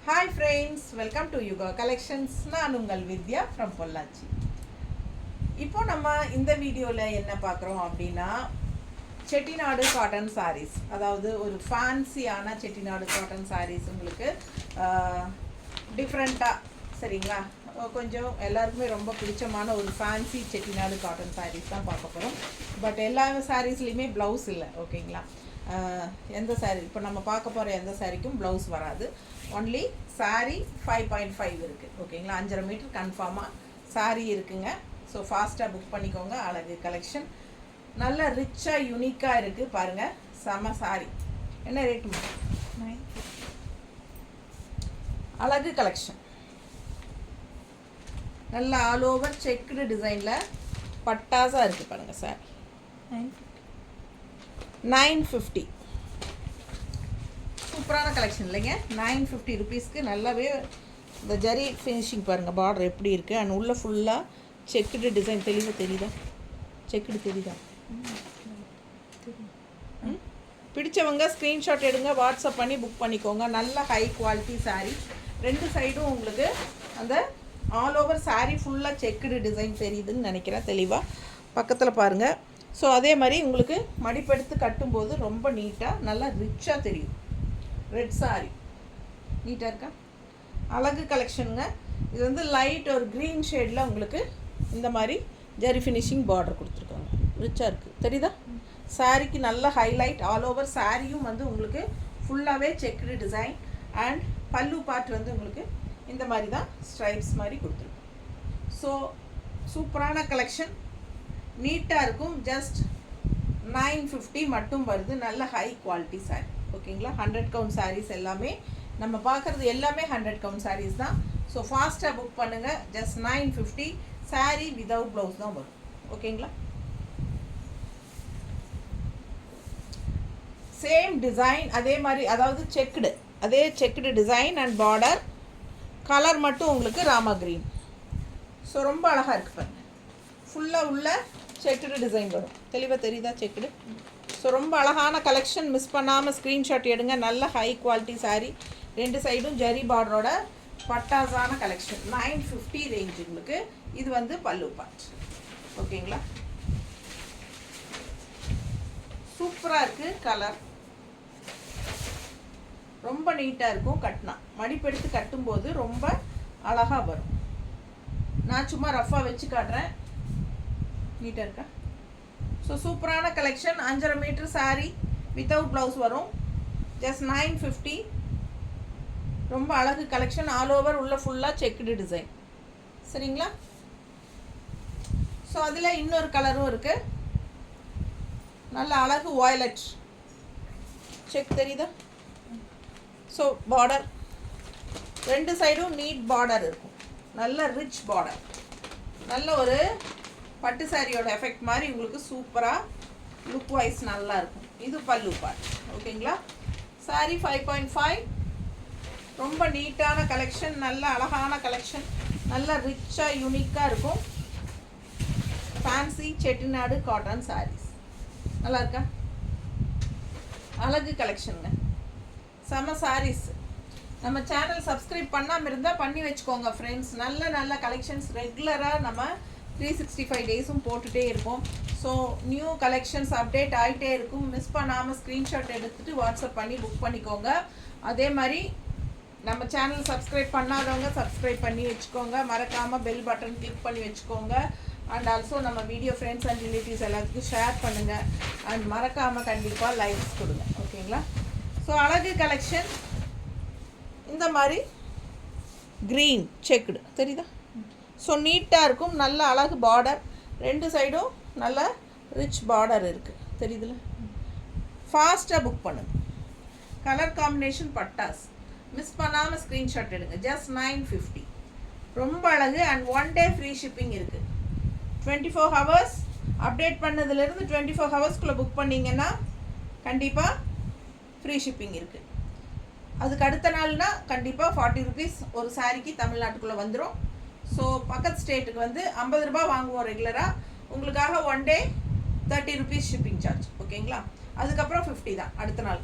Hi friends, welcome to Yuga Collections. நான் உங்கள் வித்யா from Pollachi. இப்போ நம்ம இந்த வீடியோவில் என்ன பார்க்குறோம் அப்படின்னா செட்டிநாடு காட்டன் சாரீஸ், அதாவது ஒரு ஃபேன்சியான செட்டிநாடு காட்டன் சாரீஸ் உங்களுக்கு டிஃப்ரெண்ட்டாக சரிங்களா, கொஞ்சம் எல்லாருக்குமே ரொம்ப பிடிச்சமான ஒரு ஃபேன்சி செட்டிநாடு காட்டன் சாரீஸ் தான் பார்க்க போகிறோம். பட் எல்லா சாரீஸ்லேயுமே ப்ளவுஸ் இல்லை, ஓகேங்களா. எந்த சாரீ இப்போ நம்ம பார்க்க போகிற எந்த சாரீக்கும் ப்ளவுஸ் வராது. ஒன்லி சாரீ 5.5 இருக்குது, ஓகேங்களா. 5.5 மீட்டர் கன்ஃபார்மாக சாரீ இருக்குங்க. ஸோ ஃபாஸ்ட்டாக புக் பண்ணிக்கோங்க. அழகு கலெக்ஷன் நல்ல ரிச்சாக யூனிக்காக இருக்குது பாருங்கள். செம சாரீ. என்ன ரேட்டு? அழகு கலெக்ஷன் நல்ல ஆல் ஓவர் செக்குடு டிசைனில் பட்டாஸாக இருக்குது பாருங்கள் சார். 950 சூப்பரான கலெக்ஷன் இல்லைங்க. 950 ருபீஸ்க்கு நல்லாவே இந்த ஜரி ஃபினிஷிங் பாருங்கள். பார்டர் எப்படி இருக்குது அண்ட் உள்ளே ஃபுல்லாக செக்குடு டிசைன். தெரியுதா? செக்குடு தெரியுதா? பிடிச்சவங்க ஸ்க்ரீன்ஷாட் எடுங்க, வாட்ஸ்அப் பண்ணி புக் பண்ணிக்கோங்க. நல்ல ஹை குவாலிட்டி சாரீ. ரெண்டு சைடும் உங்களுக்கு அந்த ஆல் ஓவர் சாரீ ஃபுல்லாக செக்குடு டிசைன் தெரியுதுன்னு நினைக்கிறேன். தெளிவாக பக்கத்தில் பாருங்கள். ஸோ அதே மாதிரி உங்களுக்கு மடிப்பெடுத்து கட்டும்போது ரொம்ப நீட்டாக நல்லா ரிச்சாக தெரியும். ரெட் சாரீ நீட்டாக இருக்கா? அழகு கலெக்ஷனுங்க. இது வந்து லைட் ஒரு க்ரீன் ஷேடில் உங்களுக்கு இந்த மாதிரி ஜரி ஃபினிஷிங் பார்டர் கொடுத்துருக்காங்க. ரிச்சாக இருக்குது, தெரியுதா? சாரீக்கு நல்ல ஹைலைட். ஆல் ஓவர் சாரியும் வந்து உங்களுக்கு ஃபுல்லாகவே செக்குடு டிசைன் அண்ட் பல்லு பார்ட் வந்து உங்களுக்கு இந்த மாதிரி தான் ஸ்ட்ரைப்ஸ் மாதிரி கொடுத்துருக்கோம். ஸோ சூப்பரான கலெக்ஷன், நீட்டாக இருக்கும். ஜஸ்ட் 950 மட்டும் வருது. நல்ல ஹை குவாலிட்டி சாரீ, ஓகேங்களா. 100 கவுண்ட் சாரீஸ் எல்லாமே நம்ம பார்க்குறது எல்லாமே 100 கவுண்ட் சாரீஸ் தான். ஸோ ஃபாஸ்ட்டாக புக் பண்ணுங்கள். ஜஸ்ட் 950 சாரீ விதவுட் ப்ளவுஸ் தான் வரும், ஓகேங்களா. சேம் டிசைன் அதே மாதிரி, அதாவது செக்குடு, அதே checked design and border. Colour மட்டும் உங்களுக்கு ராமா க்ரீன். ஸோ ரொம்ப அழகாக இருக்குது பாருங்க. ஃபுல்லாக உள்ள செக்குடு டிசைன் வரும். தெளிவாக தெரியுதா செக்குடு? ஸோ ரொம்ப அழகான கலெக்ஷன். மிஸ் பண்ணாமல் ஸ்க்ரீன்ஷாட் எடுங்க. நல்ல ஹை குவாலிட்டி சாரீ. ரெண்டு சைடும் ஜரி பார்டரோட பட்டாசான கலெக்ஷன். 950 ரேஞ்ச் உங்களுக்கு. இது வந்து பல்லு பார்ட், ஓகேங்களா. சூப்பராக இருக்குது கலர். ரொம்ப நீட்டாக இருக்கும். கட்டினா மடிப்பெடுத்து கட்டும்போது ரொம்ப அழகாக வரும். நான் சும்மா ரஃபாக வச்சு காட்டுறேன். நீட்டாக இருக்கா? ஸோ சூப்பரான collection. 5.5 metre sari without blouse வரும். ஜஸ்ட் 950. ரொம்ப அழகு கலெக்ஷன். ஆல் ஓவர் உள்ள ஃபுல்லாக செக்குடு டிசைன், சரிங்களா. ஸோ அதில் இன்னொரு கலரும் இருக்குது. நல்ல அழகு வயலட் செக், தெரியுதா? ஸோ பார்டர் ரெண்டு சைடும் நீட் பார்டர் இருக்கும். நல்ல ரிச் பார்டர். நல்ல ஒரு பட்டு சாரியோட எஃபெக்ட் மாதிரி உங்களுக்கு சூப்பராக லுக் வைஸ் நல்லா இருக்கும். இது பல்லு பார்ட், ஓகேங்களா. சாரி 5.5. ரொம்ப நீட்டான கலெக்ஷன். நல்ல அழகான கலெக்ஷன். நல்ல ரிச்சாக யூனிக்காக இருக்கும். ஃபேன்சி செட்டிநாடு காட்டன் சாரீஸ் நல்லா இருக்கா? அழகு கலெக்ஷனுங்க. செம சாரீஸ். நம்ம சேனல் சப்ஸ்கிரைப் பண்ணாமல் இருந்தால் பண்ணி வச்சுக்கோங்க ஃப்ரெண்ட்ஸ். நல்ல நல்ல கலெக்ஷன்ஸ் ரெகுலராக நம்ம 365 டேஸும் போட்டுகிட்டே இருப்போம். ஸோ நியூ கலெக்ஷன்ஸ் அப்டேட் ஆகிட்டே இருக்கும். மிஸ் பண்ணாமல் ஸ்க்ரீன்ஷாட் எடுத்துகிட்டு வாட்ஸ்அப் பண்ணி புக் பண்ணிக்கோங்க. அதே மாதிரி நம்ம சேனல் சப்ஸ்கிரைப் பண்ணாதவங்க சப்ஸ்கிரைப் பண்ணி வச்சுக்கோங்க. மறக்காமல் பெல் பட்டன் கிளிக் பண்ணி வச்சுக்கோங்க. அண்ட் ஆல்சோ நம்ம வீடியோ ஃப்ரெண்ட்ஸ் அண்ட் ரிலேட்டிவ்ஸ் எல்லாத்துக்கும் ஷேர் பண்ணுங்கள். அண்ட் மறக்காமல் கண்டிப்பாக லைக்ஸ் கொடுங்க, ஓகேங்களா. ஸோ அழகு கலெக்ஷன். இந்த மாதிரி க்ரீன் செக்குடு தெரியுதா? ஸோ நீட்டாக இருக்கும். நல்ல அழகு பார்டர். ரெண்டு சைடும் நல்ல ரிச் பார்டர் இருக்குது, தெரியுதுல. ஃபாஸ்ட்டாக புக் பண்ணுங்கள். கலர் காம்பினேஷன் பட்டாஸ். மிஸ் பண்ணாமல் ஸ்க்ரீன்ஷாட் எடுங்க. ஜஸ்ட் 950. ரொம்ப அழகு. அண்ட் 1 டே ஃப்ரீ ஷிப்பிங் இருக்குது. 24 ஹவர்ஸ் அப்டேட் பண்ணதுலேருந்து 24 ஹவர்ஸ்க்குள்ளே புக் பண்ணிங்கன்னா கண்டிப்பாக ஃப்ரீ ஷிப்பிங் இருக்குது. அதுக்கு அடுத்த நாள்னா கண்டிப்பாக 40 ருபீஸ் ஒரு சாரிக்கு தமிழ்நாட்டுக்குள்ளே வந்துடும். ஸோ பக்கத்து ஸ்டேட்டுக்கு வந்து 50 ரூபா வாங்குவோம் ரெகுலராக. உங்களுக்காக 1 டே 30 ருபீஸ் ஷிப்பிங் சார்ஜ், ஓகேங்களா. அதுக்கப்புறம் 50 தான் அடுத்த நாள்.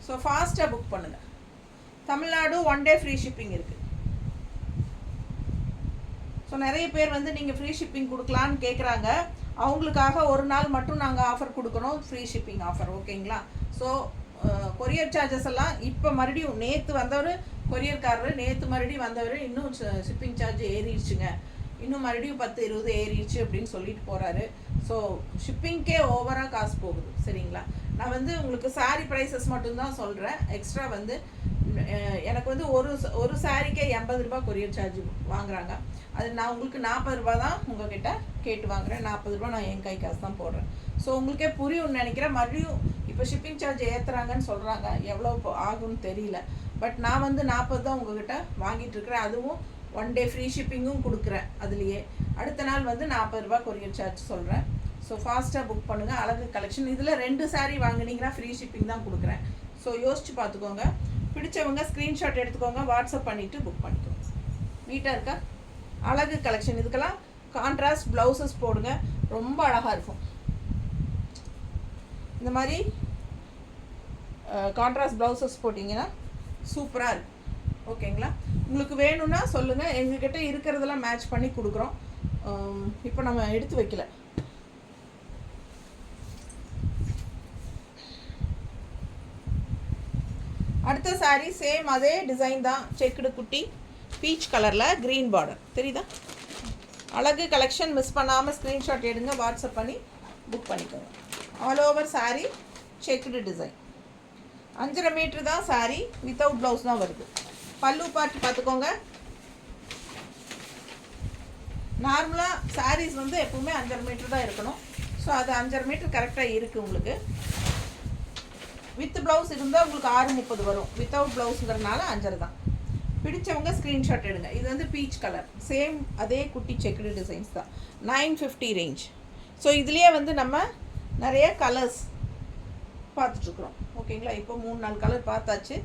ஸோ ஃபாஸ்ட்டாக புக் பண்ணுங்கள். தமிழ்நாடு 1 டே ஃப்ரீ ஷிப்பிங் இருக்குது. ஸோ நிறைய பேர் வந்து நீங்கள் ஃப்ரீ ஷிப்பிங் கொடுக்கலான்னு கேட்குறாங்க. அவங்களுக்காக ஒரு நாள் மட்டும் நாங்கள் ஆஃபர் கொடுக்கணும், ஃப்ரீ ஷிப்பிங் ஆஃபர். ஓகேங்களா? ஸோ கொரியர் சார்ஜஸ் எல்லாம் இப்போ மறுபடியும் நேற்று வந்தவர் கொரியர்காரர், நேற்று மறுபடியும் வந்தவர் இன்னும் ஷிப்பிங் சார்ஜ் ஏறிடுச்சுங்க, இன்னும் மறுபடியும் 10-20 ஏறிடுச்சு அப்படின்னு சொல்லிட்டு போகிறாரு. ஸோ ஷிப்பிங்க்கே ஓவராக காசு போகுது. சரிங்களா? நான் வந்து உங்களுக்கு சாரீ ப்ரைஸஸ் மட்டும்தான் சொல்கிறேன். எக்ஸ்ட்ரா வந்து எனக்கு வந்து ஒரு சாரீக்கே 80 ரூபா கொரியர் சார்ஜ் வாங்குறாங்க. அது நான் உங்களுக்கு 40 ரூபா தான் உங்ககிட்ட கேட்டு வாங்குறேன். 40 ரூபா நான் என் கை காசு தான் போடுறேன். ஸோ உங்களுக்கே புரியும்னு நினைக்கிறேன். மறுபடியும் இப்போ ஷிப்பிங் சார்ஜ் ஏற்றுறாங்கன்னு சொல்கிறாங்க, எவ்வளோ ஆகும்னு தெரியல. பட் நான் வந்து 40 தான் உங்ககிட்ட வாங்கிட்டு இருக்கிறேன். அதுவும் 1 டே ஃப்ரீ ஷிப்பிங்கும் கொடுக்குறேன். அதுலேயே அடுத்த நாள் வந்து 40 ரூபா கொரியர் சார்ஜ் சொல்கிறேன். ஸோ ஃபாஸ்ட்டாக புக் பண்ணுங்கள். அழகு கலெக்ஷன். இதில் 2 சாரீ வாங்கினீங்கன்னா ஃப்ரீ ஷிப்பிங் தான் கொடுக்குறேன். ஸோ யோசிச்சு பார்த்துக்கோங்க. பிடிச்சவங்க ஸ்க்ரீன்ஷாட் எடுத்துக்கோங்க, வாட்ஸ்அப் பண்ணிவிட்டு புக் பண்ணிக்கோங்க. நீட்டாக இருக்கா? அழகு கலெக்ஷன். இதுக்கெல்லாம் கான்ட்ராஸ்ட் ப்ளவுசஸ் போடுங்க, ரொம்ப அழகாக இருக்கும். இந்த மாதிரி கான்ட்ராஸ்ட் ப்ளவுசஸ் போட்டிங்கன்னா சூப்பராக இருக்கும். ஓகேங்களா? உங்களுக்கு வேணும்னா சொல்லுங்கள், எங்ககிட்ட இருக்கிறதெல்லாம் மேட்ச் பண்ணி கொடுக்குறோம். இப்போ நம்ம எடுத்து வைக்கல. அடுத்த சாரீ சேம் அதே டிசைன் தான், செக்குடு குட்டி பீச் கலரில் க்ரீன் பார்டர். தெரியுதா? அழகு கலெக்ஷன். மிஸ் பண்ணாமல் ஸ்க்ரீன்ஷாட் எடுங்க, வாட்ஸ்அப் பண்ணி புக் பண்ணிக்கோங்க. All over sari checked design. 5.5 metre தான் சாரீ, வித்தவுட் ப்ளவுஸ் தான் வருது. பல்லு பார்த்து பார்த்துக்கோங்க. நார்மலாக சாரீஸ் வந்து எப்பவுமே 5.5 மீட்டர் தான் இருக்கணும். ஸோ அது 5.5 மீட்டர் கரெக்டாக இருக்குது உங்களுக்கு. வித் ப்ளவுஸ் இருந்தால் உங்களுக்கு 6.30 வரும். வித்தவுட் ப்ளவுஸுங்கிறதுனால 5.5 தான். பிடிச்சவங்க ஸ்க்ரீன்ஷாட் எடுங்க. இது வந்து பீச் கலர், சேம் அதே குட்டி செக்குடு டிசைன்ஸ் தான். 950 ரேஞ்ச். ஸோ இதுலேயே வந்து நம்ம நிறைய கலர்ஸ் பார்த்துட்ருக்குறோம். ஓகேங்களா? இப்போ 3-4 கலர் பார்த்தாச்சு.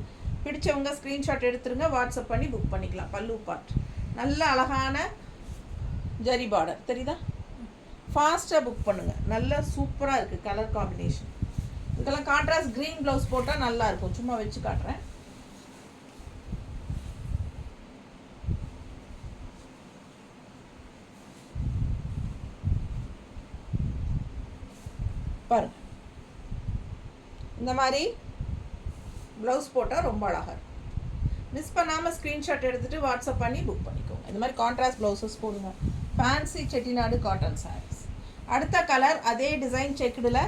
பிடிச்சவங்க ஸ்க்ரீன்ஷாட் எடுத்துருங்க, வாட்ஸ்அப் பண்ணி புக் பண்ணிக்கலாம். பல்லு பார்ட் நல்ல அழகான ஜரி பார்டர். தெரியுதா? ஃபாஸ்ட்டாக புக் பண்ணுங்கள். நல்ல சூப்பராக இருக்குது கலர் காம்பினேஷன். இதுக்கெல்லாம் கான்ட்ராஸ்ட் க்ரீன் ப்ளவுஸ் போட்டால் நல்லாயிருக்கும். சும்மா வச்சு காட்டுறேன். பாருங்க, இந்த மாதிரி ப்ளவுஸ் போட்டால் ரொம்ப அழகாக இருக்கும். மிஸ் பண்ணாமல் ஸ்க்ரீன்ஷாட் எடுத்துகிட்டு வாட்ஸ்அப் பண்ணி புக் பண்ணிக்கோங்க. இந்த மாதிரி கான்ட்ராஸ்ட் ப்ளவுசஸ் போடுங்க. Fancy Chettinad cotton saris. அடுத்த கலர் அதே டிசைன் செக்குடில்.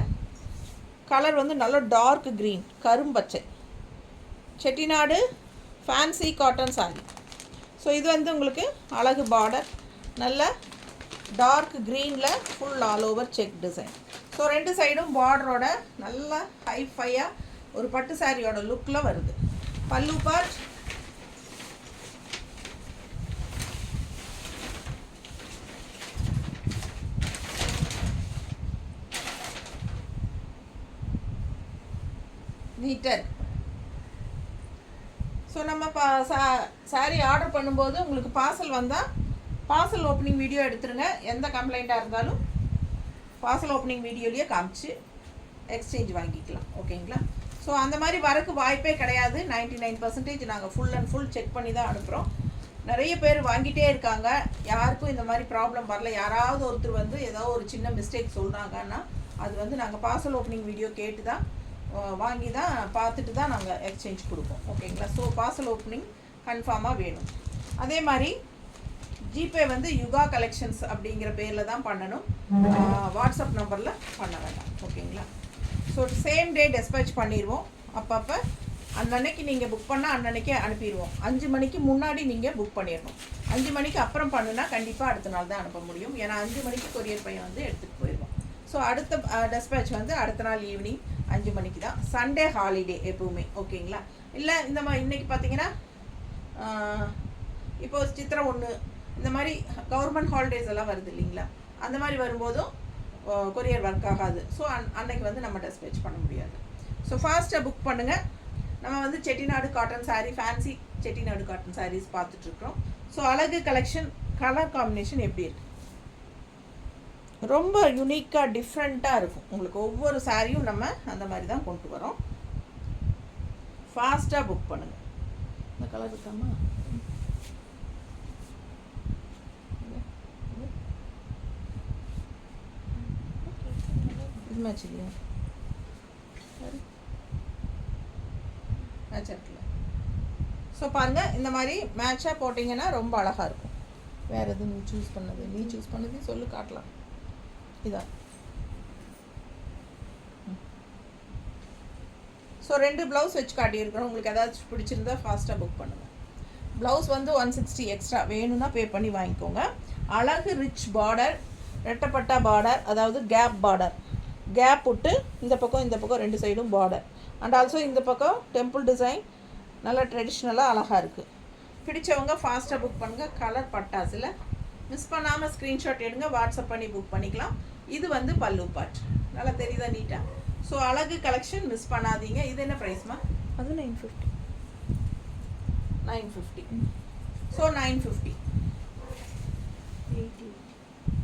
கலர் வந்து நல்ல டார்க் க்ரீன், கரும்பச்சை. Chettinad fancy cotton sari. So இது வந்து உங்களுக்கு அழகு பார்டர், நல்ல டார்க் க்ரீனில் full all over check design. So 2 சைடும் பார்டரோட நல்ல ஹைஃபையாக ஒரு பட்டு சாரியோட லுக்கில் வருது. பல்லு பார்ட் நீட்டாக இருக்கு. ஸோ நம்ம சாரீ ஆர்டர் பண்ணும்போது உங்களுக்கு பார்சல் வந்தால் பார்சல் ஓப்பனிங் வீடியோ எடுத்துருங்க. எந்த கம்ப்ளைண்ட்டாக இருந்தாலும் பார்சல் ஓப்பனிங் வீடியோலேயே காமிச்சு எக்ஸ்சேஞ்ச் வாங்கிக்கலாம். ஓகேங்களா? ஸோ அந்த மாதிரி வரக்கு வாய்ப்பே கிடையாது. 99% நாங்கள் ஃபுல் அண்ட் ஃபுல் செக் பண்ணி தான் அனுப்புகிறோம். நிறைய பேர் வாங்கிட்டே இருக்காங்க, யாருக்கும் இந்த மாதிரி ப்ராப்ளம் வரல. யாராவது ஒருத்தர் வந்து ஏதோ ஒரு சின்ன மிஸ்டேக் சொல்கிறாங்கன்னா அது வந்து நாங்கள் பார்சல் ஓப்பனிங் வீடியோ கேட்டு தான் வாங்கி தான் பார்த்துட்டு தான் நாங்கள் எக்ஸ்சேஞ்ச் கொடுப்போம். ஓகேங்களா? ஸோ பார்சல் ஓப்பனிங் கன்ஃபார்மாக வேணும். அதே மாதிரி ஜிபே வந்து யுகா கலெக்ஷன்ஸ் அப்படிங்கிற பேரில் தான் பண்ணணும், வாட்ஸ்அப் நம்பரில் பண்ண வேண்டாம். ஓகேங்களா? ஸோ சேம் டே டெஸ்பேச் பண்ணிடுவோம். அப்பப்போ அன்னன்னைக்கு நீங்கள் புக் பண்ணால் அன்னன்னைக்கே அனுப்பிடுவோம். 5 மணிக்கு முன்னாடி நீங்கள் புக் பண்ணிடணும். 5 மணிக்கு அப்புறம் பண்ணுனா கண்டிப்பாக அடுத்த நாள் தான் அனுப்ப முடியும். ஏன்னா 5 மணிக்கு கொரியர் பையன் வந்து எடுத்துகிட்டு போயிடுவோம். ஸோ அடுத்த டெஸ்பேச் வந்து அடுத்த நாள் ஈவினிங் 5 மணிக்கு தான். சண்டே ஹாலிடே எப்பவுமே. ஓகேங்களா? இல்லை இந்த மாதிரி இன்றைக்கி பார்த்தீங்கன்னா இப்போது சித்திரை 1 இந்த மாதிரி கவர்மெண்ட் ஹாலிடேஸ் எல்லாம் வருது இல்லைங்களா? அந்த மாதிரி வரும்போதும் கொரியர் ஒர்க் ஆகாது. ஸோ அன்னைக்கு வந்து நம்ம டெஸ்பேச் பண்ண முடியாது. ஸோ ஃபாஸ்ட்டாக புக் பண்ணுங்கள். நம்ம வந்து Chettinad cotton sari, fancy Chettinad cotton saris பார்த்துட்ருக்குறோம். ஸோ அழகு கலெக்ஷன், கலர் காம்பினேஷன் எப்படி இருக்குது? ரொம்ப யூனிக்காக டிஃப்ரெண்ட்டாக இருக்கும். உங்களுக்கு ஒவ்வொரு சாரியும் நம்ம அந்த மாதிரி தான் கொண்டு வரோம். ஃபாஸ்ட்டாக புக் பண்ணுங்கள். இந்த கலர் இருக்காமா? இது மேட்ச் இல்லையா? மேட்ச் இருக்குல்ல. ஸோ பாருங்கள், இந்த மாதிரி மேட்சாக போட்டிங்கன்னா ரொம்ப அழகாக இருக்கும். வேறு எதுவும் நீ சூஸ் பண்ணது சொல்லு, காட்டலாம். இதான். ஸோ 2 ப்ளவுஸ் வச்சு காட்டியிருக்கிறோம். உங்களுக்கு ஏதாச்சும் பிடிச்சிருந்தா ஃபாஸ்ட்டாக புக் பண்ணுங்கள். ப்ளவுஸ் வந்து 160 எக்ஸ்ட்ரா வேணும்னா பே பண்ணி வாங்கிக்கோங்க. அழகு ரிச் பார்டர், ரெட்டப்பட்டா பார்டர், அதாவது கேப் பார்டர். கேப் விட்டு இந்த பக்கம் 2 சைடும் பார்டர். அண்ட் ஆல்சோ இந்த பக்கம் டெம்பிள் டிசைன் நல்லா ட்ரெடிஷ்னலாக அழகாக இருக்குது. பிடிச்சவங்க ஃபாஸ்ட்டாக புக் பண்ணுங்கள். கலர் பட்டாஸில் மிஸ் பண்ணாமல் ஸ்க்ரீன்ஷாட் எடுங்க, வாட்ஸ்அப் பண்ணி புக் பண்ணிக்கலாம். இது வந்து பல்லு பார்ட். நல்லா தெரியுதா நீட்டாக? ஸோ அழகு கலெக்ஷன் மிஸ் பண்ணாதீங்க. இது என்ன ப்ரைஸ்மா? அது 950. 950. ஸோ 950.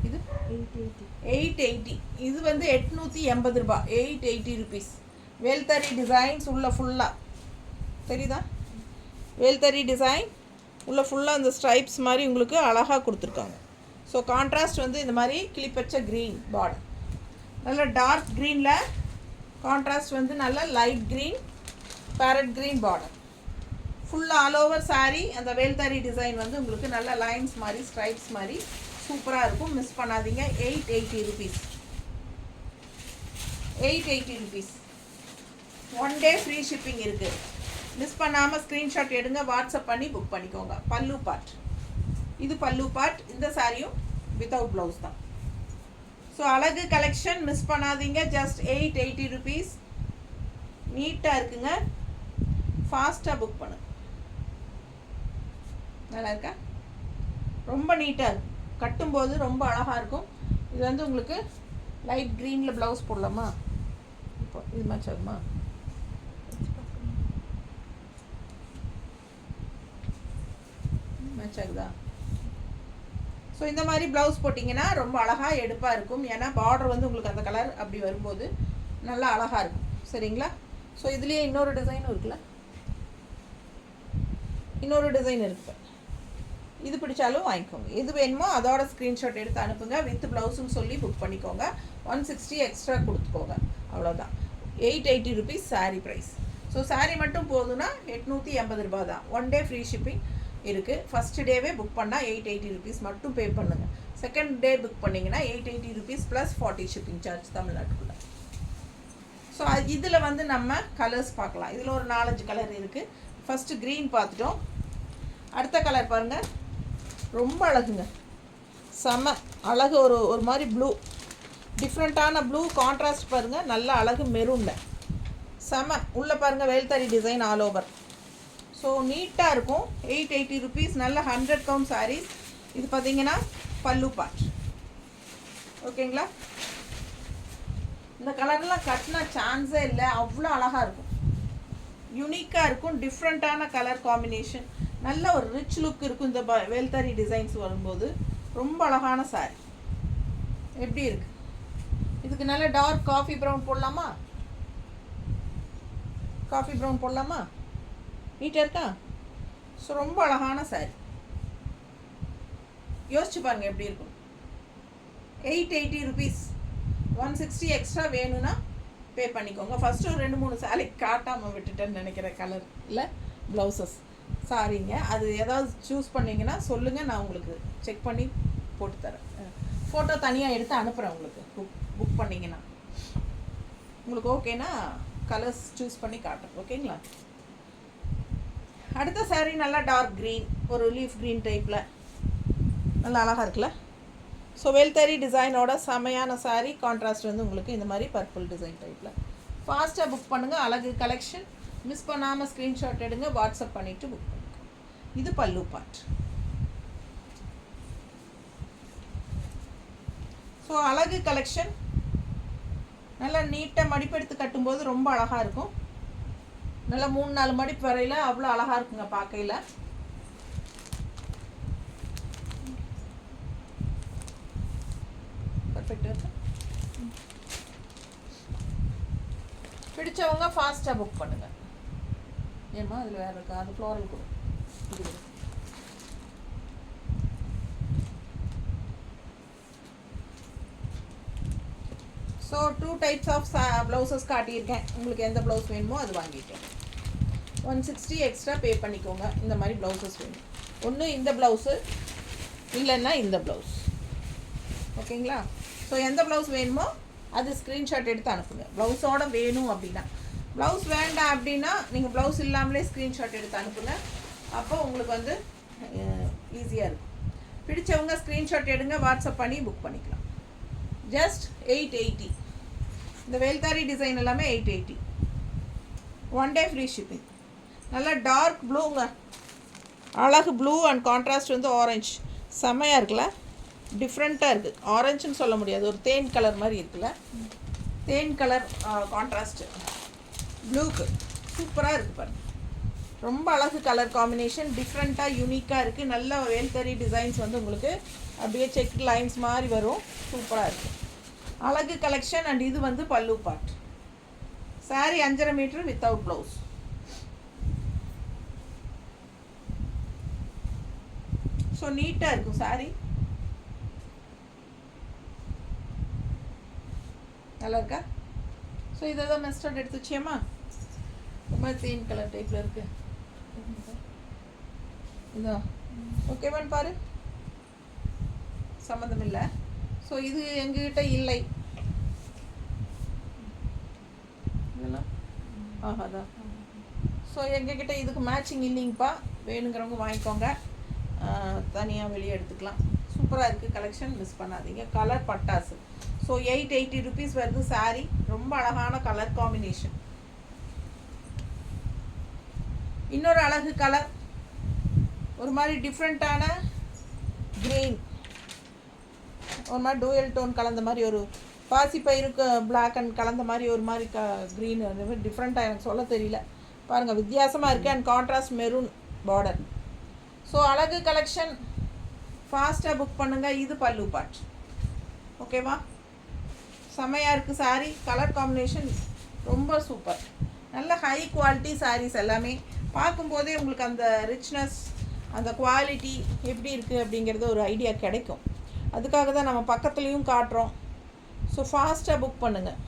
இது 880. இது வந்து 880 ரூபாய். 880 ருபீஸ். வேல்தரி டிசைன்ஸ் உள்ள ஃபுல்லாக தெரியுதா? வேல்தரி டிசைன் உள்ள ஃபுல்லாக அந்த ஸ்ட்ரைப்ஸ் மாதிரி உங்களுக்கு அழகாக கொடுத்துருக்காங்க. ஸோ கான்ட்ராஸ்ட் வந்து இந்த மாதிரி கிளிப்பச்ச க்ரீன் பார்டர், நல்ல டார்க் க்ரீனில் கான்ட்ராஸ்ட் வந்து நல்ல light green farad green border. ஃபுல்லாக ஆல் ஓவர் சாரீ அந்த வேல்தரி டிசைன் வந்து உங்களுக்கு நல்ல லைன்ஸ் மாதிரி ஸ்ட்ரைப்ஸ் மாதிரி சூப்பராக இருக்கும். மிஸ் பண்ணாதீங்க. 880 rupees. 880 rupees. 1 day free shipping இருக்குது. மிஸ் பண்ணாமல் ஸ்க்ரீன்ஷாட் எடுங்க, வாட்ஸ்அப் பண்ணி புக் பண்ணிக்கோங்க. பல்லு பார்ட். இது பல்லு பார்ட். இந்த சாரியும் வித்தவுட் ப்ளவுஸ் தான். ஸோ அழகு கலெக்ஷன் மிஸ் பண்ணாதீங்க. Just 880 rupees. நீட்டாக இருக்குங்க. ஃபாஸ்ட்டாக புக் பண்ணுங்க. நல்லா இருக்கா? ரொம்ப நீட்டாக இருக்கும். கட்டும்போது ரொம்ப அழகாக இருக்கும். இது வந்து உங்களுக்கு லைட் க்ரீனில் ப்ளவுஸ் போடலாமா? இப்போ இது மேட்ச் ஆகுமா? மேட்ச் ஆகுதா? ஸோ இந்த மாதிரி ப்ளவுஸ் போட்டிங்கன்னா ரொம்ப அழகாக எடுப்பாக இருக்கும். ஏன்னா பார்டர் வந்து உங்களுக்கு அந்த கலர் அப்படி வரும்போது நல்லா அழகாக இருக்கும். சரிங்களா? ஸோ இதுலேயே இன்னொரு டிசைனும் இருக்குல்ல, இன்னொரு டிசைன் இருக்குது. இது பிடிச்சாலும் வாங்கிக்கோங்க. எது வேணுமோ அதோட ஸ்க்ரீன்ஷாட் எடுத்து அனுப்புங்க. வித் ப்ளவுஸுன்னு சொல்லி புக் பண்ணிக்கோங்க. 160 எக்ஸ்ட்ரா கொடுத்துக்கோங்க. அவ்வளோதான். 880 rupees sari price. So sari மட்டும் போதுன்னா 880 ரூபா தான். 1 டே ஃப்ரீ ஷிப்பிங் இருக்குது. ஃபஸ்ட்டு டேவே புக் பண்ணால் 880 ருபீஸ் மட்டும் பே பண்ணுங்கள். செகண்ட் டே புக் பண்ணிங்கன்னா 880 ருபீஸ் ப்ளஸ் 40 ஷிப்பிங் சார்ஜ் தமிழ்நாட்டுக்குள்ளே. ஸோ இதில் வந்து நம்ம கலர்ஸ் பார்க்கலாம். இதில் ஒரு 4-5 கலர் இருக்குது. ஃபஸ்ட்டு க்ரீன் பார்த்துட்டோம். அடுத்த கலர் பாருங்கள், ரொம்ப அழகுங்க. செம அழகு. ஒரு மாதிரி ப்ளூ, டிஃப்ரெண்ட்டான ப்ளூ கான்ட்ராஸ்ட் பாருங்கள். நல்ல அழகு மெரூனில் செம. உள்ளே பாருங்கள் வேல்தரி டிசைன் ஆல் ஓவர். ஸோ நீட்டாக இருக்கும். 880 ருபீஸ். நல்ல 100 கவுண்ட் சாரீஸ். இது பார்த்தீங்கன்னா பல்லு பார்ட். ஓகேங்களா? இந்த கலர்லாம் கட்டினா சான்ஸே இல்லை. அவ்வளோ அழகாக இருக்கும். யூனிக்காக இருக்கும். டிஃப்ரெண்ட்டான கலர் காம்பினேஷன். நல்ல ஒரு ரிச் லுக் இருக்கும். இந்த வேல்தரி டிசைன்ஸ் வரும்போது ரொம்ப அழகான சாரி. எப்படி இருக்கு? இதுக்கு நல்ல டார்க் காஃபி ப்ரௌன் போடலாமா? காஃபி ப்ரௌன் போடலாமா? நீட்டாக இருக்கா? ஸோ ரொம்ப அழகான சாரி. யோசிச்சு பாருங்க எப்படி இருக்கும். 880 ருபீஸ். 160 எக்ஸ்ட்ரா வேணும்னா பே பண்ணிக்கோங்க. ஃபஸ்ட்டு ஒரு 2-3 சாரி காட்டாமல் விட்டுட்டேன்னு நினைக்கிற கலர் இல்லை ப்ளவுசஸ். சாரிங்க, அது ஏதாவது சூஸ் பண்ணிங்கன்னா சொல்லுங்கள், நான் உங்களுக்கு செக் பண்ணி போட்டு தரேன். ஃபோட்டோ தனியாக எடுத்து அனுப்புகிறேன் உங்களுக்கு. புக் பண்ணிங்கன்னா உங்களுக்கு ஓகேனா கலர்ஸ் சூஸ் பண்ணி காட்டுறேன். ஓகேங்களா? அடுத்த சாரீ நல்லா டார்க் க்ரீன், ஒரு லீஃப் க்ரீன் டைப்பில் நல்லா அழகாக இருக்குல்ல? ஸோ வேல்தரி டிசைனோட செமையான சாரீ. கான்ட்ராஸ்ட் வந்து உங்களுக்கு இந்த மாதிரி பர்பிள் டிசைன் டைப்பில். ஃபாஸ்ட்டாக புக் பண்ணுங்கள். அழகு கலெக்ஷன் மிஸ் பண்ணாமல் ஸ்க்ரீன்ஷாட் எடுங்க, வாட்ஸ்அப் பண்ணிவிட்டு புக் பண்ணுங்க. இது பல்லு பார்ட். ஸோ அழகு கலெக்ஷன் நல்லா நீட்டாக மடிப்பெடுத்து கட்டும்போது ரொம்ப அழகாக இருக்கும். நல்லா 3-4 மடிப்பு வரையில் அவ்வளோ அழகாக இருக்குங்க பார்க்கையில். பர்ஃபெக்டாக இருக்கு. பிடிச்சவங்க ஃபாஸ்ட்டாக புக் பண்ணுங்கள். ஏம்மா அதில் வேறு இருக்கா? அது ஃப்ளோரல் கூட ஸோ 2 டைப்ஸ் ஆஃப் ப்ளவுசஸ் காட்டியிருக்கேன். உங்களுக்கு எந்த ப்ளவுஸ் வேணுமோ அது வாங்கிக்கோங்க. 160 எக்ஸ்ட்ரா பே பண்ணிக்கோங்க. இந்த மாதிரி ப்ளவுசஸ் வேணும். ஒன்று இந்த ப்ளவுஸு இல்லைன்னா இந்த ப்ளவுஸ். ஓகேங்களா? ஸோ எந்த ப்ளவுஸ் வேணுமோ அது ஸ்க்ரீன்ஷாட் எடுத்து அனுப்புங்க. ப்ளவுஸோடு வேணும் அப்படின்னா. ப்ளவுஸ் வேண்டாம் அப்படின்னா நீங்கள் ப்ளவுஸ் இல்லாமலே ஸ்க்ரீன்ஷாட் எடுத்து அனுப்புங்க. அப்போ உங்களுக்கு வந்து ஈஸியாக இருக்கும். பிடிச்சவங்க ஸ்க்ரீன்ஷாட் எடுங்க, வாட்ஸ்அப் பண்ணி புக் பண்ணிக்கலாம். ஜஸ்ட் 880. இந்த வேல்தாரி டிசைன் எல்லாமே 880. 1 டே ஃப்ரீ ஷிப்பிங். நல்லா டார்க் ப்ளூங்க, அழகு ப்ளூ அண்ட் கான்ட்ராஸ்ட் வந்து ஆரஞ்சு. செம்மையாக இருக்குல்ல, டிஃப்ரெண்ட்டாக இருக்குது. ஆரஞ்சுன்னு சொல்ல முடியாது, ஒரு தேன் கலர் மாதிரி இருக்குல்ல, தேன் கலர் கான்ட்ராஸ்ட்டு ப்ளூக்கு சூப்பராக இருக்குது பாருங்கள். ரொம்ப அழகு கலர் காம்பினேஷன், டிஃப்ரெண்ட்டாக யூனிக்காக இருக்குது. நல்ல வேல்தறி டிசைன்ஸ் வந்து உங்களுக்கு அப்படியே செக் லைன்ஸ் மாதிரி வரும். சூப்பராக இருக்குது, அழகு கலெக்ஷன். அண்ட் இது வந்து pallu part. Sari 5.5 metre without blouse. So நீட்டாக இருக்கும் சாரீ, நல்லா இருக்கா? ஸோ இதை தான் மெஸ்டர்ட் எடுத்து வச்சியம்மா. ரொம்ப தேன் கலர் டைப்பில் இருக்குது. இதான் ஓகேவான்னு பாரு, சம்மந்தம் இல்லை. ஸோ இது எங்ககிட்ட இல்லை. இதெல்லாம் ஆஹாதான். ஸோ எங்ககிட்ட இதுக்கு மேட்சிங் இல்லைங்கப்பா. வேணுங்கிறவங்க வாங்கிக்கோங்க, தனியாக வெளியே எடுத்துக்கலாம். சூப்பராக இருக்குது கலெக்ஷன், மிஸ் பண்ணாதீங்க. கலர் பட்டாசு. ஸோ 880 ருபீஸ் வருது சாரீ. ரொம்ப அழகான கலர் காம்பினேஷன். இன்னொரு அழகு கலர், ஒரு மாதிரி டிஃப்ரெண்ட்டான க்ரீன், ஒரு மாதிரி டூயல் டோன் கலந்த மாதிரி, ஒரு பாசி பயிருக்கு பிளாக் அண்ட் கலந்த மாதிரி ஒரு மாதிரி க்ரீன். அந்த மாதிரி டிஃப்ரெண்ட்டாக எனக்கு சொல்ல தெரியல பாருங்கள், வித்தியாசமாக இருக்குது. And contrast maroon border. So அழகு கலெக்ஷன், ஃபாஸ்ட்டாக புக் பண்ணுங்கள். இது பல்லு பார்ட். ஓகேவா? செம்மையாக இருக்குது சாரீ. கலர் காம்பினேஷன் ரொம்ப சூப்பர். நல்ல ஹை குவாலிட்டி சாரீஸ் எல்லாமே. பார்க்கும்போதே உங்களுக்கு அந்த ரிச்னஸ், அந்த குவாலிட்டி எப்படி இருக்குது அப்படிங்கிறது ஒரு ஐடியா கிடைக்கும். அதுக்காக தான் நம்ம பக்கத்துலேயும் காட்டுறோம். ஸோ ஃபாஸ்ட்டாக புக் பண்ணுங்கள்.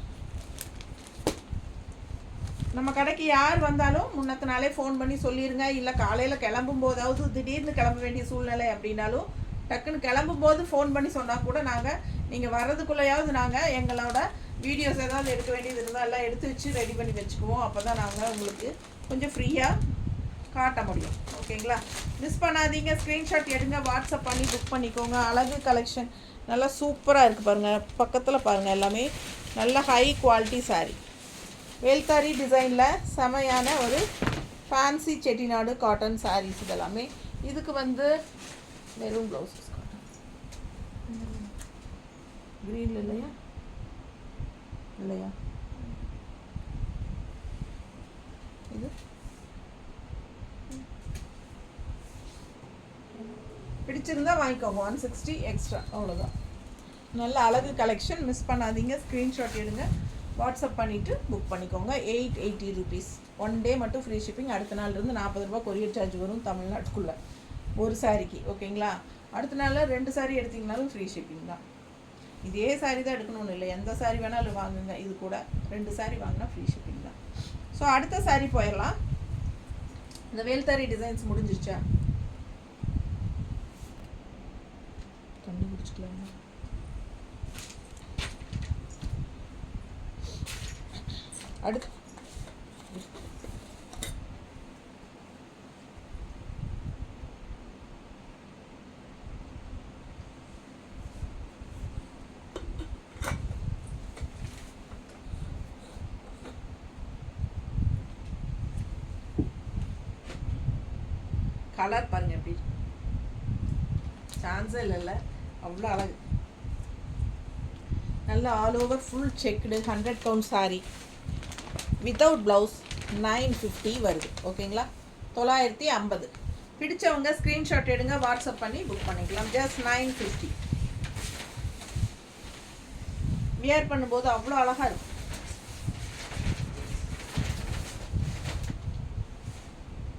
நம்ம கடைக்கு யார் வந்தாலும் முன்னத்து நாளே ஃபோன் பண்ணி சொல்லிடுங்க. இல்லை காலையில் கிளம்பும் போதாவது திடீர்னு கிளம்ப வேண்டிய சூழ்நிலை அப்படின்னாலும் டக்குன்னு கிளம்பும்போது ஃபோன் பண்ணி சொன்னால் கூட நாங்கள் நீங்கள் வர்றதுக்குள்ளேயாவது நாங்கள் எங்களோட வீடியோஸ் ஏதாவது எடுக்க வேண்டியது இருந்தால் எல்லாம் எடுத்து வச்சு ரெடி பண்ணி வச்சுக்குவோம். அப்போ தான் நாங்கள் உங்களுக்கு கொஞ்சம் ஃப்ரீயாக காட்ட முடியும். ஓகேங்களா? மிஸ் பண்ணாதீங்க. ஸ்க்ரீன்ஷாட் எடுங்க, வாட்ஸ்அப் பண்ணி புக் பண்ணிக்கோங்க. அழகு கலெக்ஷன் நல்லா சூப்பராக இருக்குது பாருங்கள். பக்கத்தில் பாருங்கள், எல்லாமே நல்ல ஹை குவாலிட்டி சாரீ. வேல்தாரி டிசைனில் செமையான ஒரு ஃபேன்சி செட்டிநாடு காட்டன் சாரீஸ் இதெல்லாமே. இதுக்கு வந்து மெரூன் ப்ளவுஸஸ் க்ரீனில் இல்லையா? இல்லையா? இது பிடிச்சிருந்தா வாங்கிக்கோங்க. 160 எக்ஸ்ட்ரா, அவ்வளோதான். நல்ல அழகு கலெக்ஷன், மிஸ் பண்ணாதீங்க. ஸ்க்ரீன்ஷாட் எடுங்க, வாட்ஸ்அப் பண்ணிவிட்டு புக் பண்ணிக்கோங்க. 880 ருபீஸ். 1 டே மட்டும் ஃப்ரீ ஷிப்பிங். அடுத்த நாள்லேருந்து 40 ரூபா கொரியர் சார்ஜ் வரும் தமிழ்நாட்டுக்குள்ளே ஒரு சாரிக்கு. ஓகேங்களா? அடுத்த நாளில் 2 சாரீ எடுத்திங்கனாலும் ஃப்ரீ ஷிப்பிங் தான். இதே சாரீ தான் எடுக்கணும்னு இல்லை, எந்த சாரீ வேணாலும் வாங்குங்க. இது கூட 2 சாரீ வாங்கினா ஃப்ரீ ஷிப்பிங் தான். ஸோ அடுத்த சாரீ போயிடலாம். இந்த வேல்தாரி டிசைன்ஸ் முடிஞ்சிருச்சா? கண்டுபிடிச்சிக்கலாம். அடுத்து கலர் பாருங்க, எப்படி சான்ஸே இல்லைல்ல, அவ்வளோ அழகு. நல்ல all over full checked 100 count sari without blouse 950 வருது. ஓகேங்களா? 950. பிடிச்சவங்க ஸ்க்ரீன்ஷாட் எடுங்க, வாட்ஸ்அப் பண்ணி புக் பண்ணிக்கலாம். ஜஸ்ட் 950. வியர் பண்ணும்போது அவ்வளோ அழகாக இருக்கும்.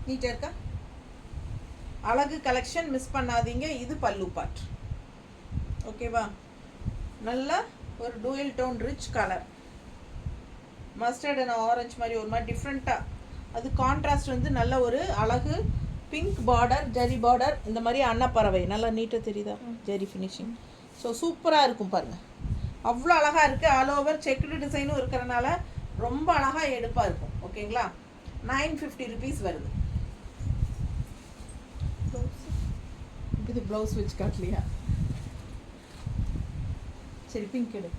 நீட்டாக இருக்கா? அழகு கலெக்ஷன், மிஸ் பண்ணாதீங்க. இது பல்லு பார்ட். ஓகேவா? நல்லா ஒரு dual tone rich colour, mustard and orange மாதிரி ஒரு மாதிரி டிஃப்ரெண்ட்டாக. அது கான்ட்ராஸ்ட் வந்து நல்ல ஒரு அழகு பிங்க் பார்டர், ஜெரி பார்டர், இந்த மாதிரி அன்னப்பறவை நல்லா நீட்டாக தெரியுதா ஜெரி ஃபினிஷிங். ஸோ சூப்பராக இருக்கும் பாருங்கள், அவ்வளோ அழகாக இருக்குது. ஆல் ஓவர் செக்குடு டிசைனும் இருக்கிறனால ரொம்ப அழகாக எடுப்பாக இருக்கும். ஓகேங்களா, 950 rupees வருது. இது ப்ளவுஸ் வச்சு காட்டலையா? சரி பிங்க் எடு.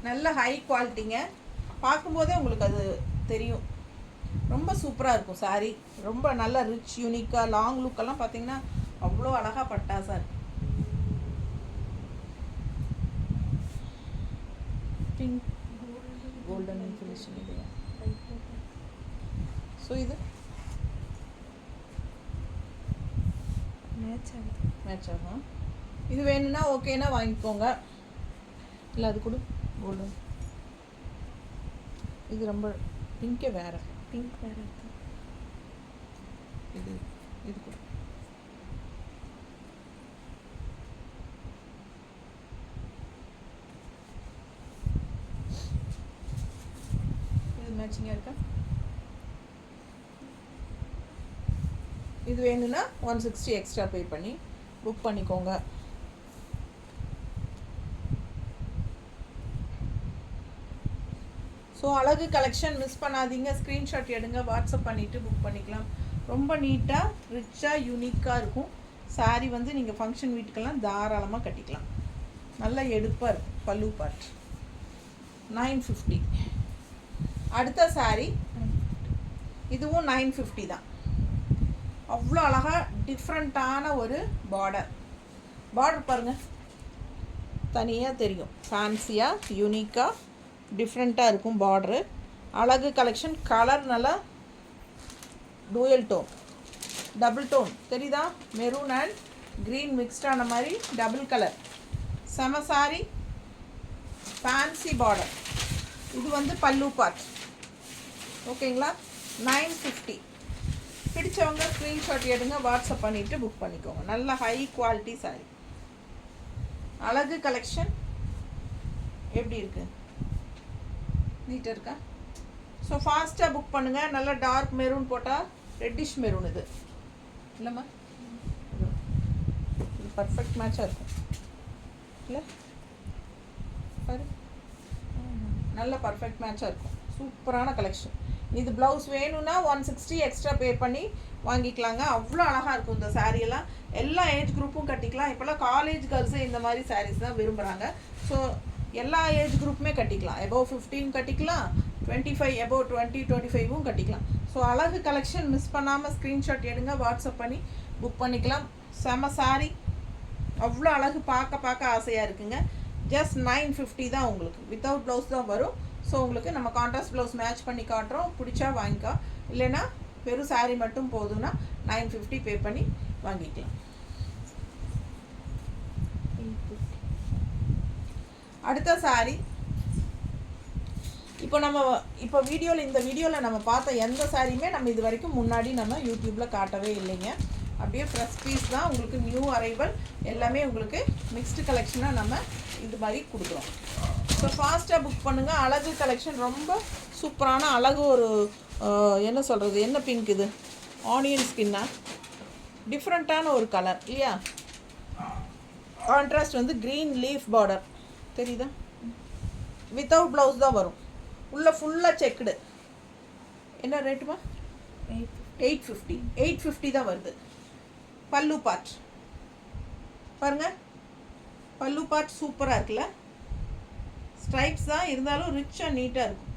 நல்ல ஹை குவாலிட்டிங்க, பார்க்கும்போதே உங்களுக்கு அது தெரியும். ரொம்ப சூப்பராக இருக்கும் சாரீ, ரொம்ப நல்ல ரிச் யூனிக்காக லாங் லுக்கெல்லாம் பார்த்தீங்கன்னா அவ்வளோ அழகாக பட்டாசா இருக்கு. பிங்க் கோல்டன் ஃபினிஷிங் இல்லையா? ஸோ இது மேட்ச் ஆகும். இது வேணும்னா ஓகேனா வாங்கிக்கோங்க, இல்லை அது கூட கோல்டன். இது ரொம்ப பிங்கே வேறு, பிங்க் வேறு. இது இது கூட இது மேட்சிங்காக இருக்கா? இது வேணும்னா 160 எக்ஸ்ட்ரா பே பண்ணி புக் பண்ணிக்கோங்க. ஸோ அழகு கலெக்ஷன் மிஸ் பண்ணாதீங்க, ஸ்க்ரீன்ஷாட் எடுங்க, வாட்ஸ்அப் பண்ணிவிட்டு புக் பண்ணிக்கலாம். ரொம்ப நீட்டாக ரிச்சாக யூனிக்காக இருக்கும் சாரீ. வந்து நீங்கள் ஃபங்க்ஷன் வீட்டுக்கெல்லாம் தாராளமாக கட்டிக்கலாம். நல்லா எடுப்பாக இருக்கும். பல்லு பார்ட் 950. அடுத்த சாரீ இதுவும் 950 தான். அவ்வளோ அழகாக டிஃப்ரெண்ட்டான ஒரு பார்டர் பாருங்கள், தனியாக தெரியும். ஃபேன்சியாக யூனிக்காக டிஃப்ரெண்ட்டாக இருக்கும் பார்டரு. அழகு கலெக்ஷன். கலர் நல்லா டூயல் டோன், டபுள் டோன் தெரியுதா? மெரூன் அண்ட் க்ரீன் மிக்ஸ்டான மாதிரி டபுள் கலர். செம சாரி, ஃபேன்சி பார்டர். இது வந்து பல்லு பார்ட். ஓகேங்களா, 950. பிடிச்சவங்க ஸ்க்ரீன்ஷாட் எடுங்க, வாட்ஸ்அப் பண்ணிவிட்டு புக் பண்ணிக்கோங்க. நல்ல ஹை குவாலிட்டி சாரி. அழகு கலெக்ஷன் எப்படி இருக்குது? நீட்டாக இருக்கா? ஸோ ஃபாஸ்ட்டாக புக் பண்ணுங்கள். நல்லா டார்க் மெரூன் போட்டால் ரெட்டிஷ் மெரூன் இது இல்லைம்மா, இது பர்ஃபெக்ட் மேட்சாக இருக்கும் இல்லை? பாரு, நல்ல பர்ஃபெக்ட் மேட்சாக இருக்கும். சூப்பரான கலெக்ஷன். இது ப்ளவுஸ் வேணும்னா 160 எக்ஸ்ட்ரா பே பண்ணி வாங்கிக்கலாங்க. அவ்வளோ அழகாக இருக்கும் இந்த சாரியெல்லாம். எல்லா ஏஜ் குரூப்பும் கட்டிக்கலாம். இப்போல்லாம் காலேஜ் கேர்ள்ஸு இந்த மாதிரி சாரீஸ் தான் விரும்புகிறாங்க. ஸோ எல்லா ஏஜ் குரூப்புமே கட்டிக்கலாம். எபோவ் 15 கட்டிக்கலாம், 25 எபோவ் 20-25வும் கட்டிக்கலாம். ஸோ அழகு கலெக்ஷன் மிஸ் பண்ணாமல் ஸ்க்ரீன்ஷாட் எடுங்க, வாட்ஸ்அப் பண்ணி புக் பண்ணிக்கலாம். செம சாரி, அவ்வளோ அழகு, பார்க்க ஆசையாக இருக்குங்க. ஜஸ்ட் 950 தான் உங்களுக்கு. வித்தவுட் ப்ளவுஸ் தான் வரும். ஸோ உங்களுக்கு நம்ம கான்ட்ராஸ்ட் ப்ளவுஸ் மேட்ச் பண்ணி காட்டுறோம். பிடிச்சா வாங்கிக்கோ, இல்லைன்னா வெறும் சாரீ மட்டும் போதும்னா 950 பே பண்ணி வாங்கிக்கலாம். அடுத்த சாரீ இப்போ வீடியோவில், இந்த வீடியோவில் நம்ம பார்த்த எந்த சாரியுமே நம்ம இது வரைக்கும் முன்னாடி நம்ம யூடியூப்பில் காட்டவே இல்லைங்க. அப்படியே ஃப்ரெஷ் பீஸ் தான் உங்களுக்கு, நியூ அரைவல். எல்லாமே உங்களுக்கு மிக்ஸ்டு கலெக்ஷனாக நம்ம இது மாதிரி கொடுக்குறோம். ஸோ ஃபாஸ்ட்டாக புக் பண்ணுங்கள். அழகு கலெக்ஷன் ரொம்ப சூப்பரான அழகு. ஒரு என்ன சொல்கிறது, என்ன பிங்க் இது, ஆனியன் ஸ்கின்னா, டிஃப்ரெண்ட்டான ஒரு கலர் இல்லையா? கான்ட்ராஸ்ட் வந்து க்ரீன் லீஃப் பார்டர் தெரியுதா? வித்தவுட் ப்ளவுஸ் தான் வரும். உள்ளே ஃபுல்லாக செக்குடு. என்ன ரேட்டுமா? 850. 850 தான் வருது. பல்லு பார்ட் பாருங்கள், பல்லு பார்ட் சூப்பராக இருக்குல்ல? ஸ்ட்ரைப்ஸ் தான் இருந்தாலும் ரிச்சாக நீட்டாக இருக்கும்.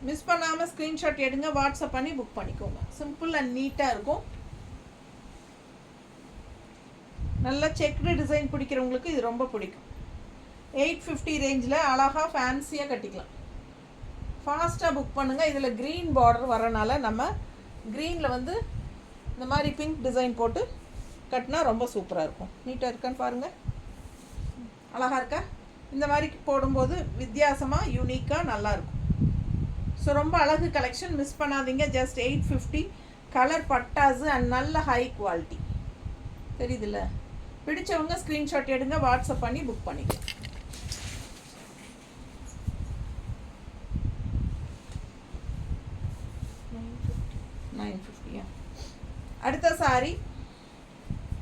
மிஸ் பண்ணாமல் ஸ்க்ரீன்ஷாட் எடுங்க, வாட்ஸ்அப் பண்ணி புக் பண்ணிக்கோங்க. சிம்பிள் அண்ட் நீட்டாக இருக்கும். நல்லா செக்டு டிசைன் பிடிக்கிறவங்களுக்கு இது ரொம்ப பிடிக்கும். 850 ரேஞ்சில் அழகாக ஃபேன்சியாக கட்டிக்கலாம். ஃபாஸ்ட்டாக புக் பண்ணுங்கள். இதில் க்ரீன் பார்டர் வரனால நம்ம க்ரீனில் வந்து இந்த மாதிரி பிங்க் டிசைன் போட்டு கட்டினா ரொம்ப சூப்பராக இருக்கும். நீட்டாக இருக்கான்னு பாருங்கள், அழகாக இருக்கா? இந்த மாதிரி போடும்போது வித்தியாசமாக யூனிக்காக நல்லாயிருக்கும். ஸோ ரொம்ப அழகு கலெக்ஷன், மிஸ் பண்ணாதீங்க. ஜஸ்ட் 850. கலர் பட்டாசு அண்ட் நல்ல ஹை குவாலிட்டி தெரியுதுல்ல? பிடிச்சவங்க ஸ்க்ரீன்ஷாட் எடுங்க, வாட்ஸ்அப் பண்ணி புக் பண்ணிக்கலாம். அடுத்த சாரி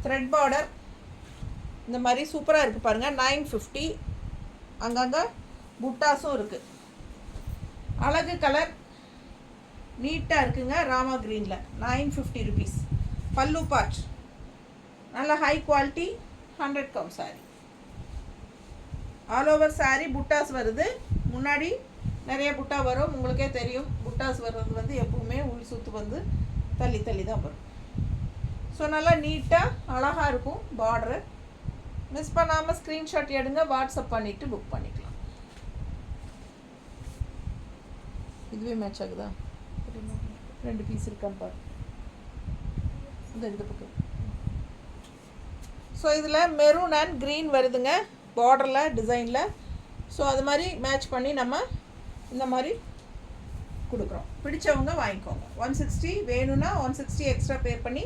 த்ரெட் பார்டர் இந்த மாதிரி சூப்பராக இருக்குது பாருங்கள். 950. அங்கங்கே புட்டாஸும் இருக்குது. அழகு கலர் நீட்டாக இருக்குங்க. ராமா க்ரீனில் 950 rupees. பல்லு பாட் நல்ல high quality 100 count sorry. All over sorry புட்டாஸ் வருது. முன்னாடி நிறைய புட்டா வரும், உங்களுக்கே தெரியும். புட்டாஸ் வர்றது வந்து எப்பவுமே உள் சுற்று வந்து தள்ளி தள்ளி தான் வரும். ஸோ நல்லா நீட்டாக அழகாக இருக்கும் பார்டரு. மிஸ் பண்ணாமல் ஸ்க்ரீன்ஷாட் எடுங்க, வாட்ஸ்அப் பண்ணிவிட்டு புக் பண்ணிக்கலாம். இதுவே மேட்ச் ஆகுதா? 2 பீஸ் இருக்கான்னு பாரு. இந்த பக்கம். ஸோ இதில் மெரூன் அண்ட் க்ரீன் வருதுங்க பார்டரில் டிசைனில். ஸோ அது மாதிரி மேட்ச் பண்ணி நம்ம இந்த மாதிரி கொடுக்குறோம். பிடிச்சவங்க வாங்கிக்கோங்க. 160 வேணும்னா 160 எக்ஸ்ட்ரா பே பண்ணி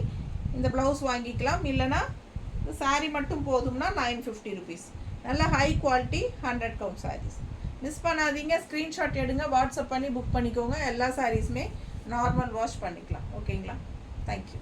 இந்த ப்ளவுஸ் வாங்கிக்கலாம். இல்லைனா சாரீ மட்டும் போதும்னா 950 rupees. நல்ல high quality 100 count saris. Miss பண்ணாதீங்க, ஸ்க்ரீன்ஷாட் எடுங்க, வாட்ஸ்அப் பண்ணி புக் பண்ணிக்கோங்க. எல்லா சாரீஸுமே நார்மல் வாஷ் பண்ணிக்கலாம். ஓகேங்களா? தேங்க்யூ.